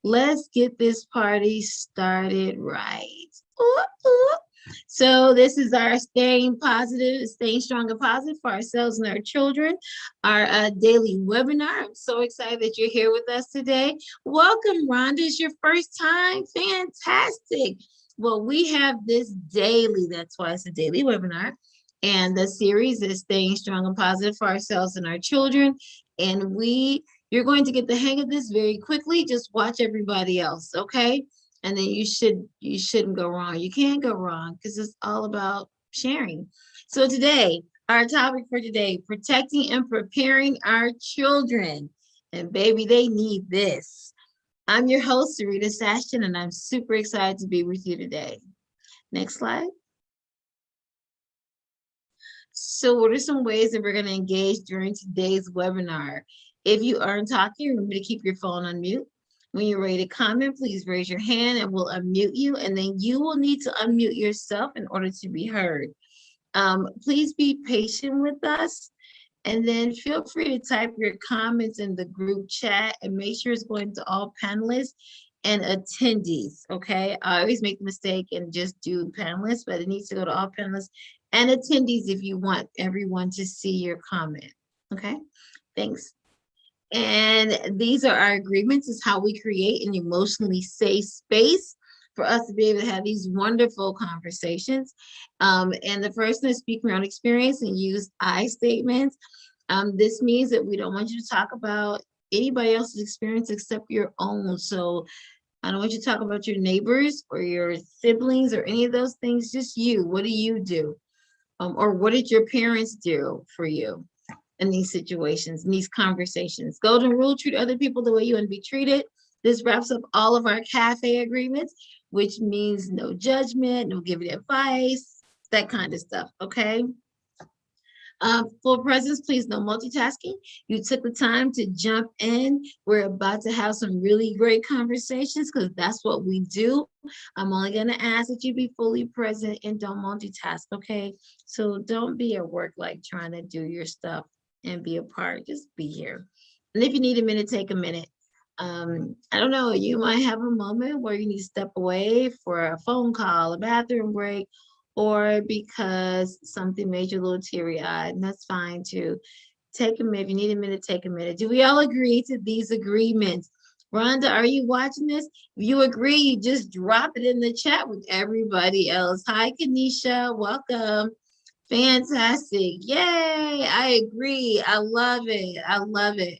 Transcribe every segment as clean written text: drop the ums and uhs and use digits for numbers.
Let's get this party started right. Ooh, ooh. So this is our staying positive, staying strong and positive for ourselves and our children, our daily webinar. I'm so excited that you're here with us today. Welcome, Rhonda. It's your first time. Fantastic. Well, we have this daily, that's why it's a daily webinar. And the series is staying strong and positive for ourselves and our children. And you're going to get the hang of this very quickly. Just watch everybody else, okay? And then you shouldn't go wrong. You can't go wrong because it's all about sharing. So today, our topic for today, protecting and preparing our children. And baby, they need this. I'm your host, Sarita Sashington, and I'm super excited to be with you today. Next slide. So what are some ways that we're going to engage during today's webinar? If you aren't talking, remember to keep your phone on mute. When you're ready to comment, please raise your hand and we'll unmute you. And then you will need to unmute yourself in order to be heard. Please be patient with us. And then feel free to type your comments in the group chat and make sure it's going to all panelists and attendees, okay? I always make the mistake and just do panelists, but it needs to go to all panelists and attendees if you want everyone to see your comment, okay? Thanks. And these are our agreements. Is how we create an emotionally safe space for us to be able to have these wonderful conversations. And the first one is speak your own experience and use I statements. This means that we don't want you to talk about anybody else's experience except your own. So I don't want you to talk about your neighbors or your siblings or any of those things, just you. What do you do? Or what did your parents do for you? In these situations, in these conversations. Golden rule, treat other people the way you want to be treated. This wraps up all of our cafe agreements, which means no judgment, no giving advice, that kind of stuff, okay? Full presence, please, no multitasking. You took the time to jump in. We're about to have some really great conversations because that's what we do. I'm only going to ask that you be fully present and don't multitask, okay? So don't be at work like trying to do your stuff and be a part. Just be here. And if you need a minute, take a minute. I don't know, you might have a moment where you need to step away for a phone call, a bathroom break, or because something made you a little teary-eyed, and that's fine too. Take a minute. If you need a minute, take a minute. Do we all agree to these agreements? Rhonda, are you watching this? If you agree, you just drop it in the chat with everybody else. Hi, Kanisha. Welcome. Fantastic. Yay. I agree. I love it. I love it.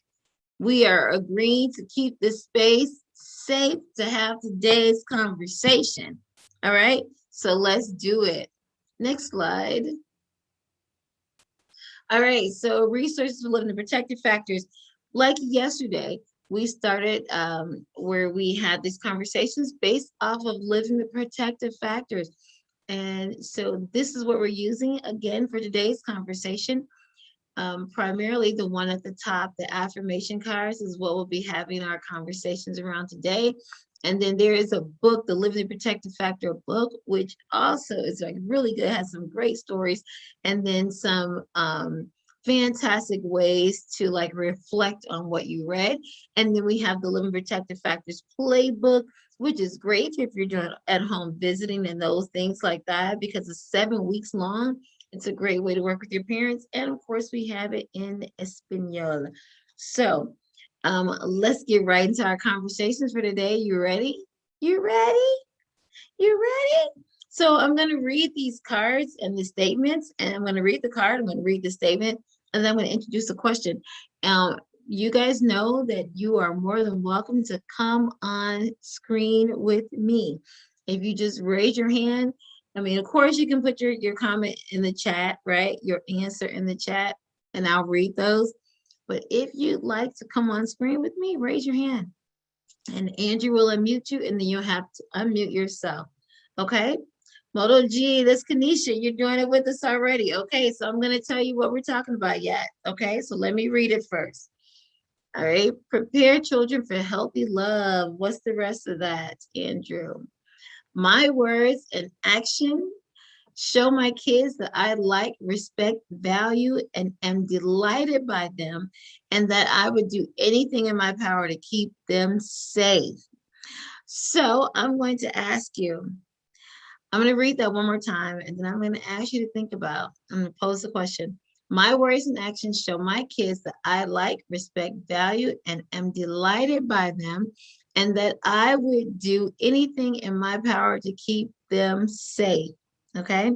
We are agreeing to keep this space safe to have today's conversation. All right. So let's do it. Next slide. All right. So resources for living the protective factors. Like yesterday, we started where we had these conversations based off of living the protective factors. And so this is what we're using again for today's conversation. Primarily the one at the top, the affirmation cards, is what we'll be having our conversations around today. And then there is a book, the Living the Protective Factor book, which also is like really good, has some great stories, and then some fantastic ways to like reflect on what you read. And then we have the Living Protective Factors playbook, which is great if you're doing at home visiting and those things like that, because it's 7 weeks long. It's a great way to work with your parents. And of course, we have it in Espanol. So let's get right into our conversations for today. You ready? You ready? You ready? So I'm going to read these cards and the statements, and I'm going to read the card, I'm going to read the statement, and then I'm going to introduce a question. You guys know that you are more than welcome to come on screen with me. If you just raise your hand, I mean, of course, you can put your comment in the chat, right? Your answer in the chat, and I'll read those. But if you'd like to come on screen with me, raise your hand. And Andrew will unmute you, and then you'll have to unmute yourself. Okay? Moto G, that's Kanisha. You're doing it with us already. Okay, so I'm going to tell you what we're talking about yet. Okay, so let me read it first. All right, prepare children for healthy love. What's the rest of that, Andrew? My words and action show my kids that I like, respect, value, and am delighted by them, and that I would do anything in my power to keep them safe. So I'm going to ask you, I'm going to read that one more time, and then I'm going to ask you to think about, I'm going to pose the question. My words and actions show my kids that I like, respect, value, and am delighted by them, and that I would do anything in my power to keep them safe. Okay.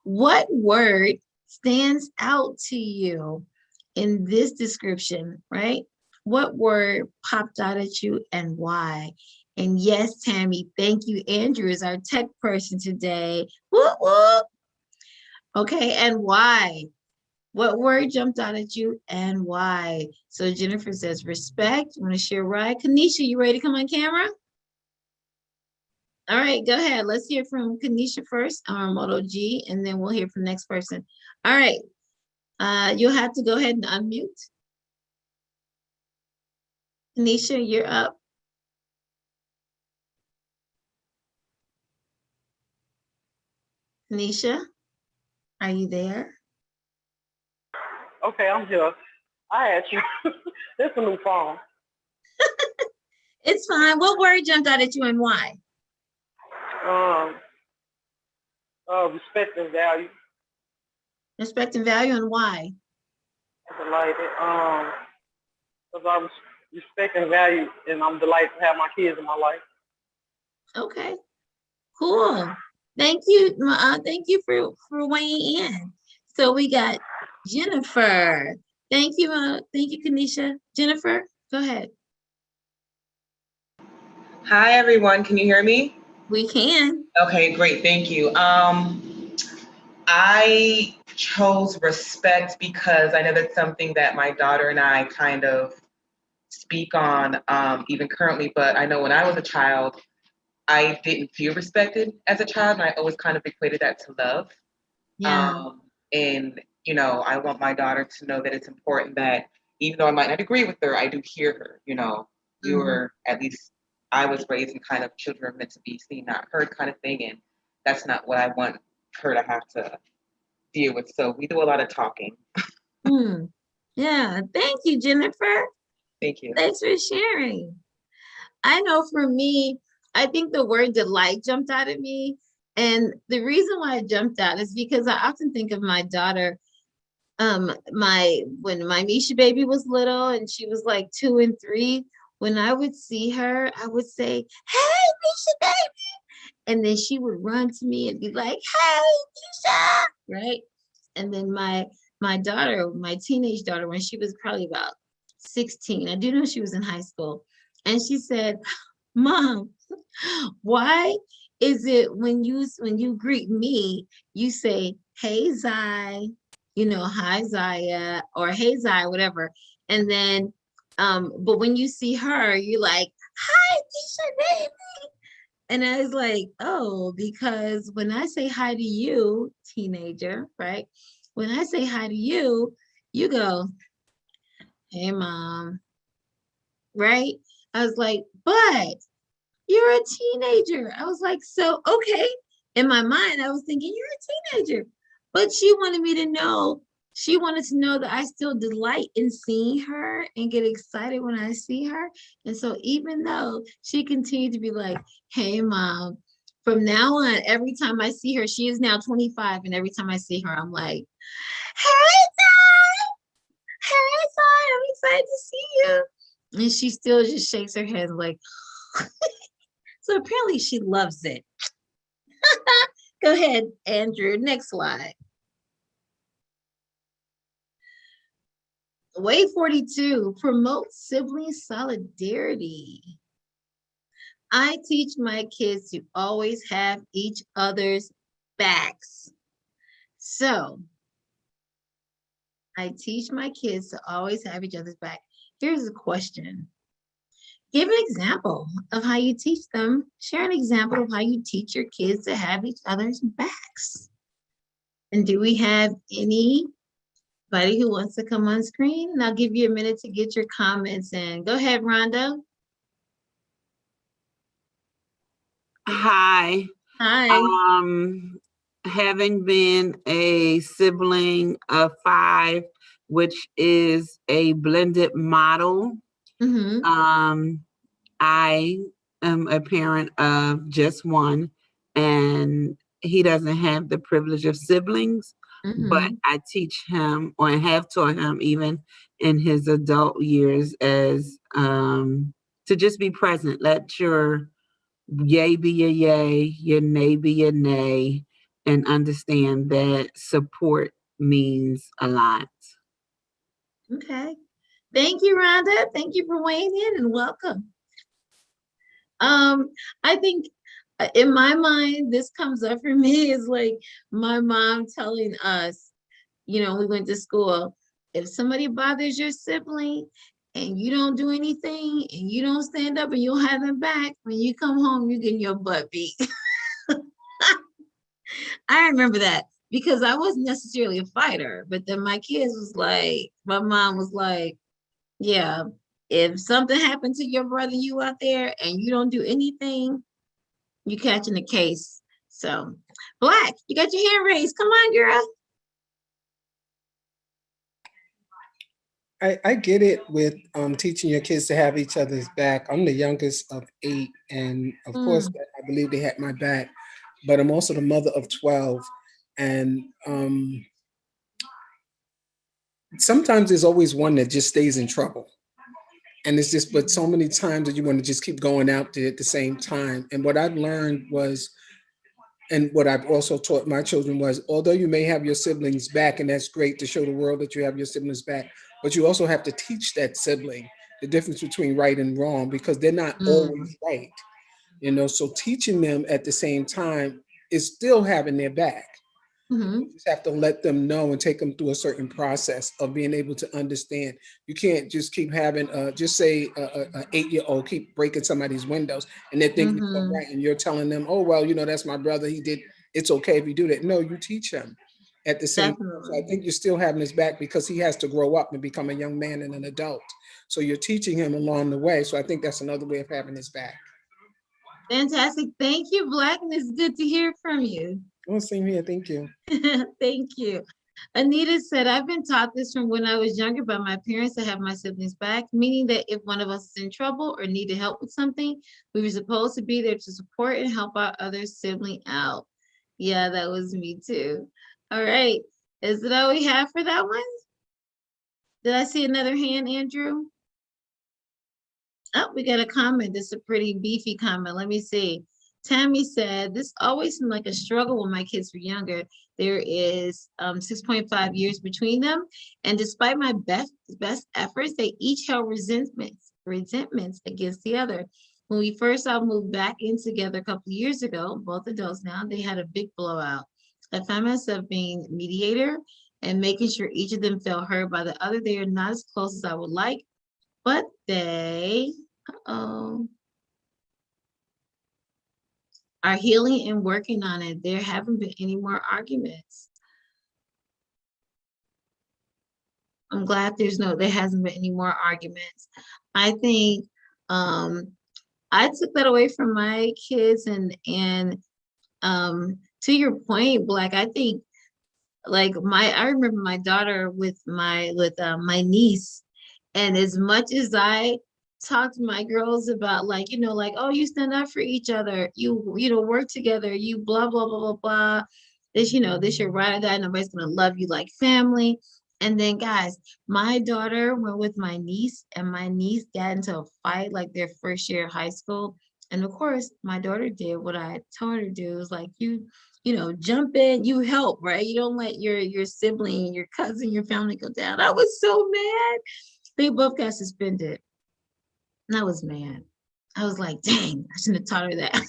What word stands out to you in this description, right? What word popped out at you and why? And yes, Tammy, thank you. Andrew is our tech person today. Whoop, whoop. Okay, and why? What word jumped out at you and why? So Jennifer says respect. You want to share why? Kanisha, you ready to come on camera? All right, go ahead. Let's hear from Kanisha first, Moto G, and then we'll hear from the next person. All right, you'll have to go ahead and unmute. Kanisha, you're up. Kanisha, are you there? Okay, I'm here. I had you. This is a new phone. It's fine. What word jumped out at you and why? Um, Respect and value. Respect and value and why? Delighted. Because I was respect and value, and I'm delighted to have my kids in my life. Okay, cool. Thank you. Thank you for weighing in. So we got Jennifer. Thank you. Thank you, Kanisha. Jennifer, go ahead. Hi, everyone. Can you hear me? We can. Okay, great. Thank you. I chose respect because I know that's something that my daughter and I kind of speak on even currently, but I know when I was a child, I didn't feel respected as a child, and I always kind of equated that to love. Yeah. And, I want my daughter to know that it's important that even though I might not agree with her, I do hear her. You're at least I was raised in kind of children are meant to be seen, not heard kind of thing. And that's not what I want her to have to deal with. So we do a lot of talking. Yeah. Thank you, Jennifer. Thank you. Thanks for sharing. I know for me, I think the word delight jumped out at me. And the reason why it jumped out is because I often think of my daughter. When my Misha baby was little and she was like 2 and 3, when I would see her, I would say, "Hey, Misha baby," and then she would run to me and be like, "Hey, Misha," right? And then my daughter, my teenage daughter, when she was probably about 16, I do know she was in high school, and she said, "Mom, why is it when you greet me, you say, 'Hey, Zai,' hi Zaya, or hey Zaya, whatever. And then but when you see her, you're like, hi, Tisha baby. And I was like, oh, because when I say hi to you, teenager, right? When I say hi to you, you go, hey mom, right? I was like, but you're a teenager. I was like, so okay. In my mind, I was thinking, you're a teenager. But she wanted to know that I still delight in seeing her and get excited when I see her. And so even though she continued to be like, hey mom, from now on, every time I see her, she is now 25, and every time I see her, I'm like, hey Ty, hey Ty, I'm excited to see you. And she still just shakes her head like, so apparently she loves it. Go ahead, Andrew. Next slide. Way 42, promote sibling solidarity. I teach my kids to always have each other's backs. So I teach my kids to always have each other's back. Here's a question. Give an example of how you teach them. Share an example of how you teach your kids to have each other's backs. And do we have anybody who wants to come on screen? And I'll give you a minute to get your comments in. Go ahead, Rhonda. Hi. Hi. Having been a sibling of 5, which is a blended model, Mm-hmm. I am a parent of just one, and he doesn't have the privilege of siblings, but Mm-hmm. I teach him, or have taught him even in his adult years, as to just be present. Let your yay be your yay, your nay be your nay, and understand that support means a lot. Okay. Thank you, Rhonda. Thank you for weighing in and welcome. I think in my mind, this comes up for me is like my mom telling us, we went to school. If somebody bothers your sibling and you don't do anything and you don't stand up and you'll have them back, when you come home, you get your butt beat. I remember that because I wasn't necessarily a fighter, but then my kids was like, my mom was like, yeah, if something happened to your brother, you out there and you don't do anything, you catching the case. So, Black, you got your hand raised. Come on, girl. I get it with teaching your kids to have each other's back. I'm the youngest of 8, and of course, Mm, I believe they had my back. But I'm also the mother of 12, and sometimes there's always one that just stays in trouble. And it's just, but so many times that you want to just keep going out there at the same time. And what I've learned was, and what I've also taught my children was, although you may have your siblings back, and that's great to show the world that you have your siblings back, but you also have to teach that sibling the difference between right and wrong, because they're not mm, always right. So teaching them at the same time is still having their back. mm-hmm, You just have to let them know and take them through a certain process of being able to understand. You can't just keep having, just say, a 8-year-old keep breaking somebody's windows and they're thinking it's all mm-hmm, right, and you're telling them, oh well, that's my brother. He did. It's okay if you do that. No, you teach him at the same time. So I definitely. think you're still having his back because he has to grow up and become a young man and an adult. So you're teaching him along the way. So I think that's another way of having his back. Fantastic. Thank you, Black, and it's good to hear from you. Well, same here. Thank you. Thank you. Anita said, I've been taught this from when I was younger by my parents to have my siblings back, meaning that if one of us is in trouble or needed help with something, we were supposed to be there to support and help our other sibling out. Yeah, that was me too. All right. Is that all we have for that one? Did I see another hand, Andrew? Oh, we got a comment. This is a pretty beefy comment. Let me see. Tammy said, this always seemed like a struggle when my kids were younger. There is 6.5 years between them. And despite my best efforts, they each held resentments against the other. When we first all moved back in together a couple of years ago, both adults now, they had a big blowout. I found myself being mediator and making sure each of them felt heard by the other. They are not as close as I would like, but they are healing and working on it. There haven't been any more arguments. I'm glad there hasn't been any more arguments. I think I took that away from my kids, and to your point, Black, I think like I remember my daughter with my niece, and as much as I talk to my girls about like, like, oh, you stand up for each other, you work together, you blah blah blah blah blah. This your ride or die, nobody's gonna love you like family. And then guys, my daughter went with my niece, and my niece got into a fight like their first year of high school. And of course, my daughter did what I told her to do. It was like, jump in, you help, right? You don't let your sibling, your cousin, your family go down. I was so mad. They both got suspended. And I was mad. I was like, dang, I shouldn't have taught her that.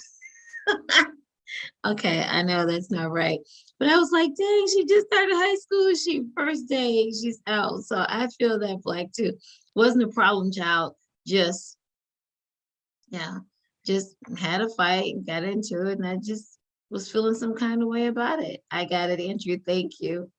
Okay, I know that's not right. But I was like, dang, she just started high school. She first day, she's out. So I feel that, Black, too. Wasn't a problem child. Just, yeah, just had a fight, got into it, and I just was feeling some kind of way about it. I got it, Andrew. Thank you.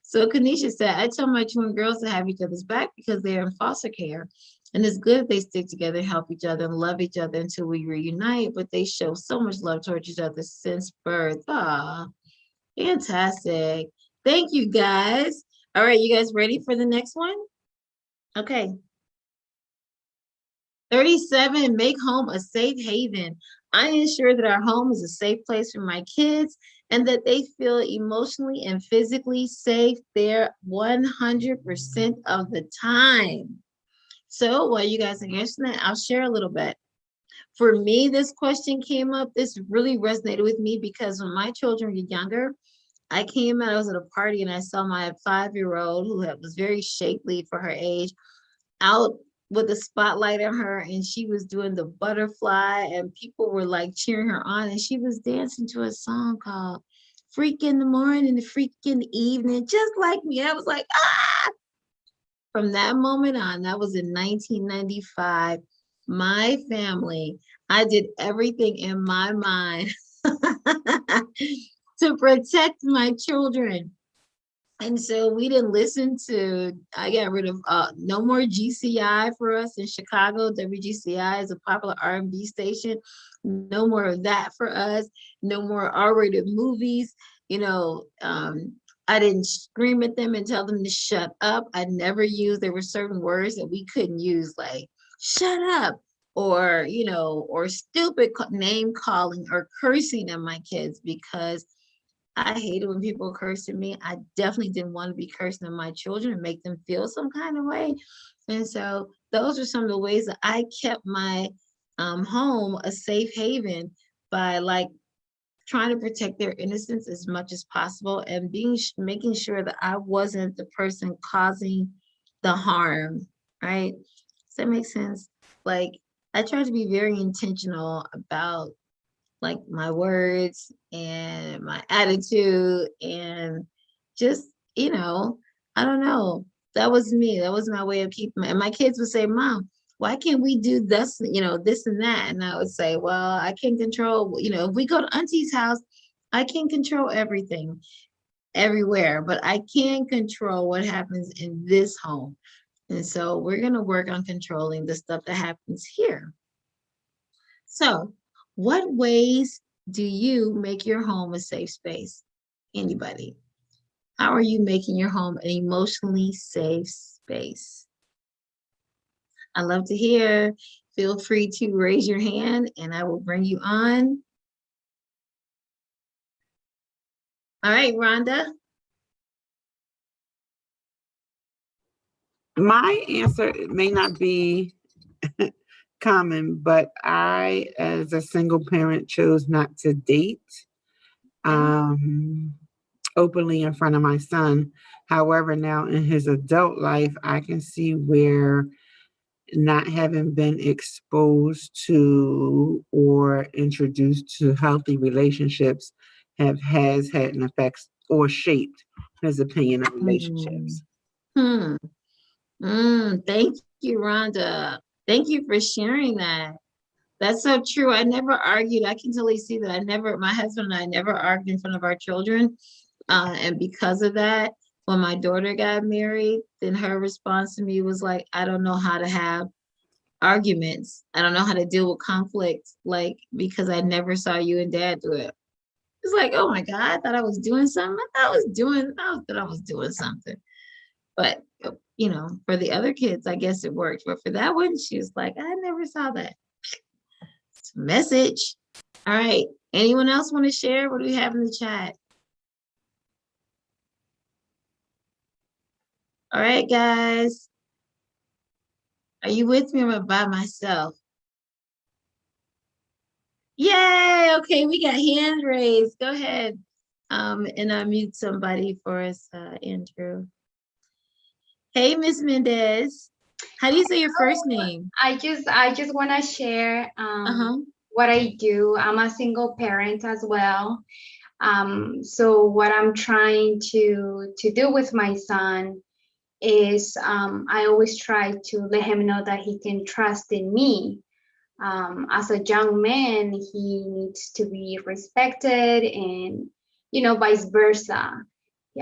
So Kanisha said, I tell my twin girls to have each other's back because they are in foster care. And it's good if they stick together, help each other, and love each other until we reunite. But they show so much love towards each other since birth. Ah, fantastic. Thank you, guys. All right, you guys ready for the next one? Okay. 37, make home a safe haven. I ensure that our home is a safe place for my kids and that they feel emotionally and physically safe there 100% of the time. So while you guys are answering that, I'll share a little bit. For me, this question came up. This really resonated with me because when my children were younger, I came out, I was at a party and I saw my 5-year-old who was very shapely for her age out with a spotlight on her, and she was doing the butterfly and people were like cheering her on, and she was dancing to a song called Freak in the Morning, Freak in the Evening, just like me. I was like, ah! From that moment on, that was in 1995, my family, I did everything in my mind to protect my children. And so we didn't listen to, I got rid of no more GCI for us in Chicago. WGCI is a popular R&B station. No more of that for us. No more R-rated movies. You know, I didn't scream at them and tell them to shut up. I never used, there were certain words that we couldn't use, like shut up, or, you know, or stupid name calling or cursing at my kids, because I hated when people cursed at me. I definitely didn't want to be cursing at my children and make them feel some kind of way. And so those are some of the ways that I kept my home a safe haven, by like trying to protect their innocence as much as possible and making sure that I wasn't the person causing the harm, right? Does that make sense? Like, I tried to be very intentional about like my words and my attitude, and just, you know, I don't know. That was me. That was my way of keeping and my kids would say, Mom, why can't we do this, you know, this and that? And I would say, well, I can't control, you know, if we go to Auntie's house, I can't control everything everywhere, but I can control what happens in this home. And so we're going to work on controlling the stuff that happens here. So, what ways do you make your home a safe space? Anybody? How are you making your home an emotionally safe space? I love to hear. Feel free to raise your hand and I will bring you on. All right, Rhonda. My answer may not be common, but I, as a single parent, chose not to date openly in front of my son. However, now in his adult life, I can see where not having been exposed to or introduced to healthy relationships has had an effect or shaped his opinion of relationships. Thank you, Rhonda. Thank you for sharing that. That's so true. I never argued. I can totally see that. My husband and I never argued in front of our children. And because of that, when my daughter got married, then her response to me was like, I don't know how to have arguments. I don't know how to deal with conflict, like, because I never saw you and dad do it. It's like, oh my God, I thought I was doing something. I thought I was doing something. But, you know, for the other kids, I guess it worked. But for that one, she was like, I never saw that. It's a message. All right. Anyone else want to share? What do we have in the chat? All right, guys. Are you with me or am I by myself? Yay! Okay, we got hands raised. Go ahead. And unmute somebody for us, Andrew. Hey, Miss Mendez. How do you say your first name? I just want to share what I do. I'm a single parent as well. So what I'm trying to do with my son is I always try to let him know that he can trust in me. As a young man, he needs to be respected, and vice versa.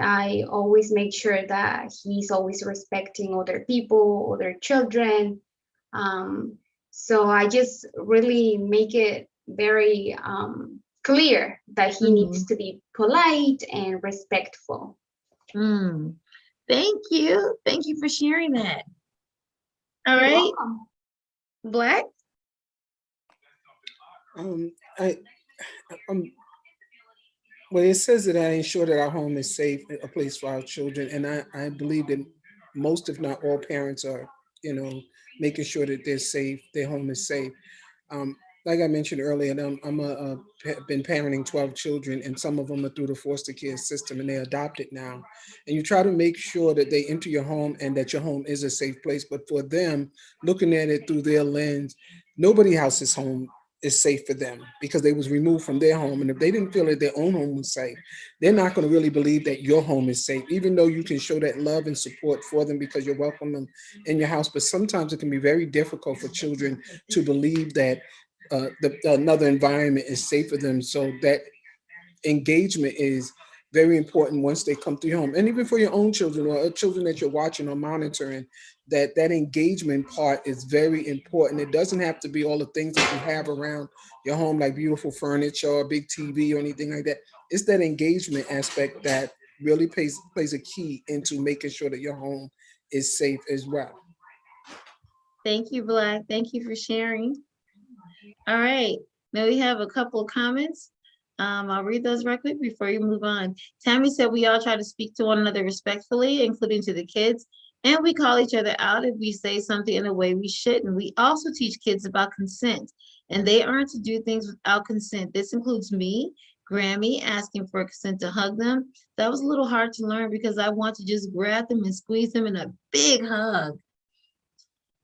I always make sure that he's always respecting other people, other children. So I just really make it very clear that he needs to be polite and respectful. Thank you. Thank you for sharing that. All You're right. welcome. Black? I, well, it says that I ensure that our home is safe, a place for our children, and I believe that most, if not all, parents are, making sure that they're safe, their home is safe. Um, like I mentioned earlier, been parenting 12 children, and some of them are through the foster care system, and they're adopted now. And you try to make sure that they enter your home and that your home is a safe place. But for them, looking at it through their lens, nobody else's home is safe for them because they was removed from their home. And if they didn't feel that their own home was safe, they're not going to really believe that your home is safe, even though you can show that love and support for them because you're welcoming them in your house. But sometimes it can be very difficult for children to believe that another environment is safe for them. So that engagement is very important once they come to your home, and even for your own children or children that you're watching or monitoring. That engagement part is very important. It doesn't have to be all the things that you have around your home, like beautiful furniture or a big TV or anything like that. It's that engagement aspect that really plays a key into making sure that your home is safe as well. Thank you, Black. Thank you for sharing. All right, now we have a couple of comments. I'll read those right quick before you move on. Tammy said we all try to speak to one another respectfully, including to the kids, and we call each other out if we say something in a way we shouldn't. We also teach kids about consent, and they aren't to do things without consent. This includes me, Grammy, asking for consent to hug them. That was a little hard to learn because I want to just grab them and squeeze them in a big hug.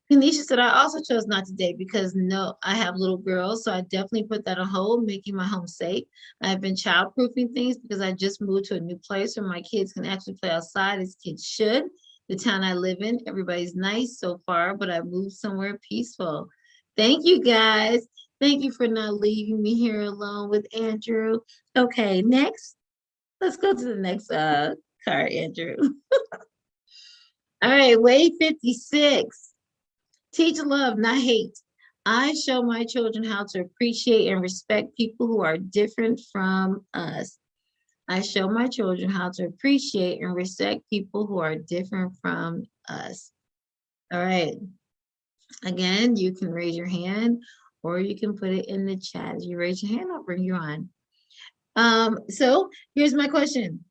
Kanisha said, I also chose not to date because no, I have little girls, so I definitely put that on hold, making my home safe. I've been childproofing things because I just moved to a new place where my kids can actually play outside as kids should. The town I live in, everybody's nice so far, but I moved somewhere peaceful. Thank you, guys. Thank you for not leaving me here alone with Andrew. Okay, next. Let's go to the next card, Andrew. All right, wave 56. Teach love, not hate. I show my children how to appreciate and respect people who are different from us. I show my children how to appreciate and respect people who are different from us. All right. Again, you can raise your hand or you can put it in the chat. As you raise your hand, I'll bring you on. So here's my question.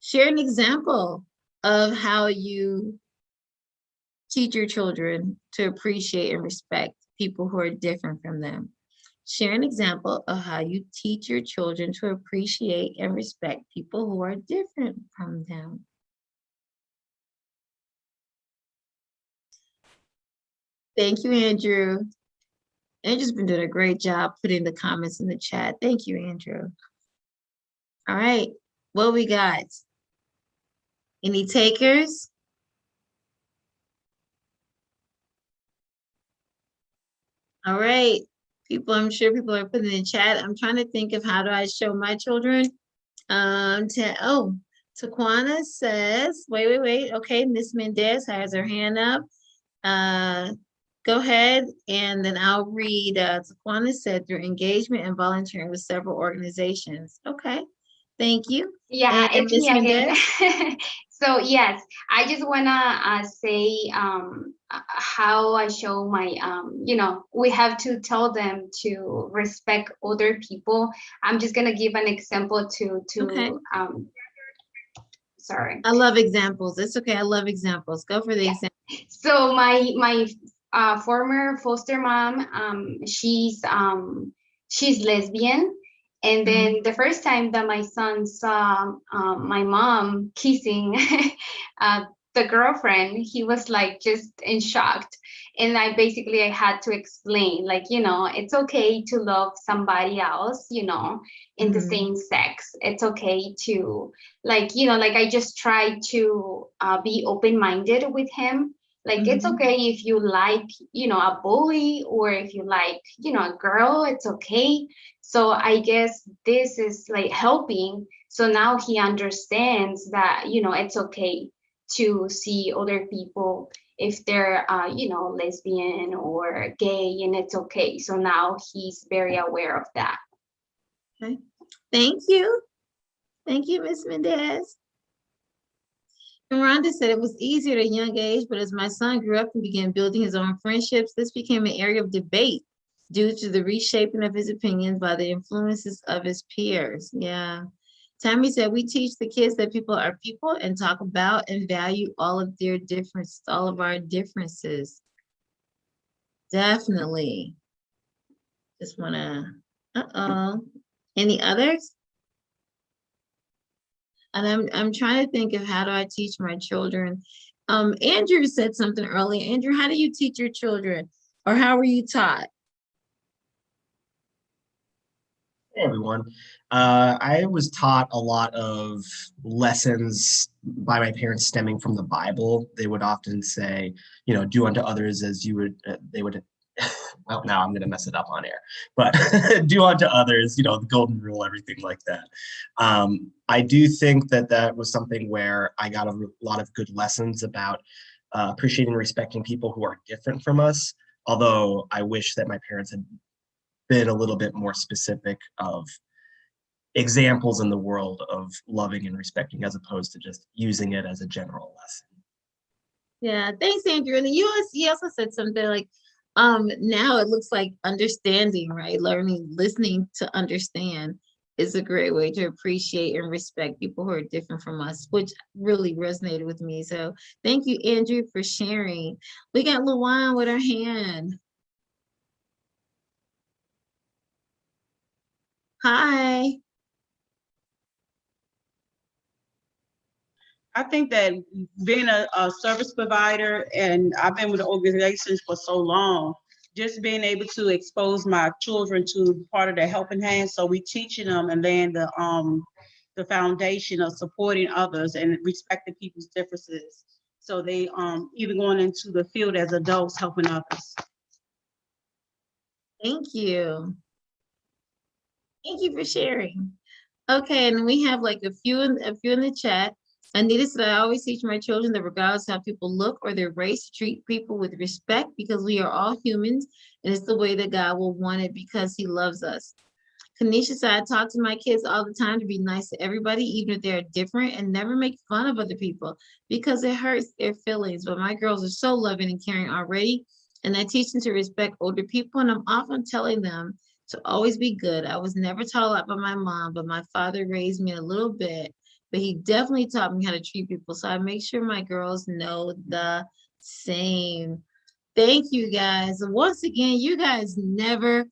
Share an example of how you teach your children to appreciate and respect people who are different from them. Share an example of how you teach your children to appreciate and respect people who are different from them. Thank you, Andrew. Andrew's been doing a great job putting the comments in the chat. Thank you, Andrew. All right, what we got? Any takers? All right, people, I'm sure people are putting in chat. I'm trying to think of how do I show my children. Taquana says, wait. Okay, Miss Mendez has her hand up. Go ahead, and then I'll read. Taquana said through engagement and volunteering with several organizations. Okay, thank you. Yeah, and it's me again. Mendez? So yes, I just wanna say how I show my we have to tell them to respect other people. I'm just gonna give an example to Okay. Sorry. I love examples. It's okay. I love examples. Go for the example. So my former foster mom, she's lesbian. And then the first time that my son saw my mom kissing the girlfriend, he was like just in shock. And I had to explain, like, it's okay to love somebody else, in the same sex. It's okay to, like I just try to be open-minded with him. Like, it's okay if you like, a boy, or if you like, a girl, it's okay. So I guess this is like helping. So now he understands that, it's okay to see other people if they're, lesbian or gay, and it's okay. So now he's very aware of that. Okay. Thank you. Thank you, Ms. Mendez. And Rhonda said it was easier at a young age, but as my son grew up and began building his own friendships, this became an area of debate due to the reshaping of his opinions by the influences of his peers. Yeah. Tammy said, we teach the kids that people are people and talk about and value all of their difference, all of our differences. Definitely. Just wanna, any others? And I'm trying to think of how do I teach my children. Andrew said something earlier. Andrew, how do you teach your children, or how were you taught? Hey everyone. I was taught a lot of lessons by my parents stemming from the Bible. They would often say, do unto others as you would, they would, well, now I'm going to mess it up on air, but do unto others, the golden rule, everything like that. I do think that that was something where I got a lot of good lessons about appreciating and respecting people who are different from us. Although I wish that my parents had been a little bit more specific of examples in the world of loving and respecting, as opposed to just using it as a general lesson. Yeah, thanks, Andrew. And you also said something like, now it looks like understanding, right? Learning, listening to understand is a great way to appreciate and respect people who are different from us, which really resonated with me. So thank you, Andrew, for sharing. We got Luan with her hand. Hi. I think that being a service provider, and I've been with the organizations for so long, just being able to expose my children to part of the helping hand. So we teaching them and laying the foundation of supporting others and respecting people's differences. So they even going into the field as adults helping others. Thank you. Thank you for sharing. Okay, and we have like a few in the chat. Anita said, I always teach my children that regardless of how people look or their race, treat people with respect because we are all humans and it's the way that God will want it because he loves us. Kanisha said, I talk to my kids all the time to be nice to everybody, even if they're different, and never make fun of other people because it hurts their feelings. But my girls are so loving and caring already, and I teach them to respect older people, and I'm often telling them to always be good. I was never taught a lot by my mom, but my father raised me a little bit, but he definitely taught me how to treat people. So I make sure my girls know the same. Thank you guys. Once again, you guys never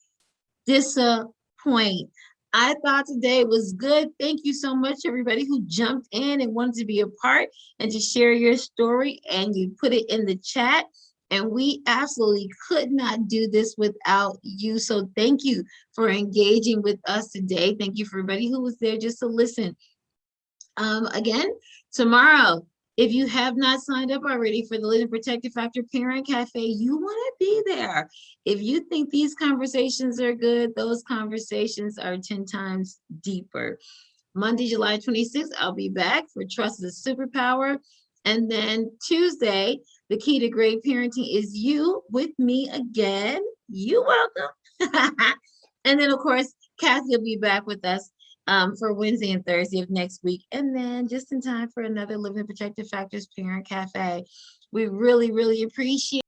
disappoint. I thought today was good. Thank you so much, everybody who jumped in and wanted to be a part and to share your story, and you put it in the chat. And we absolutely could not do this without you. So thank you for engaging with us today. Thank you for everybody who was there just to listen. Again, tomorrow, if you have not signed up already for the Living Protected Factor Parent Cafe, you want to be there. If you think these conversations are good, those conversations are 10 times deeper. Monday, July 26th, I'll be back for Trust is a Superpower. And then Tuesday, the key to great parenting is you with me again. You're welcome. And then, of course, Kathy will be back with us for Wednesday and Thursday of next week. And then just in time for another Living Protected Factors Parent Cafe. We really, really appreciate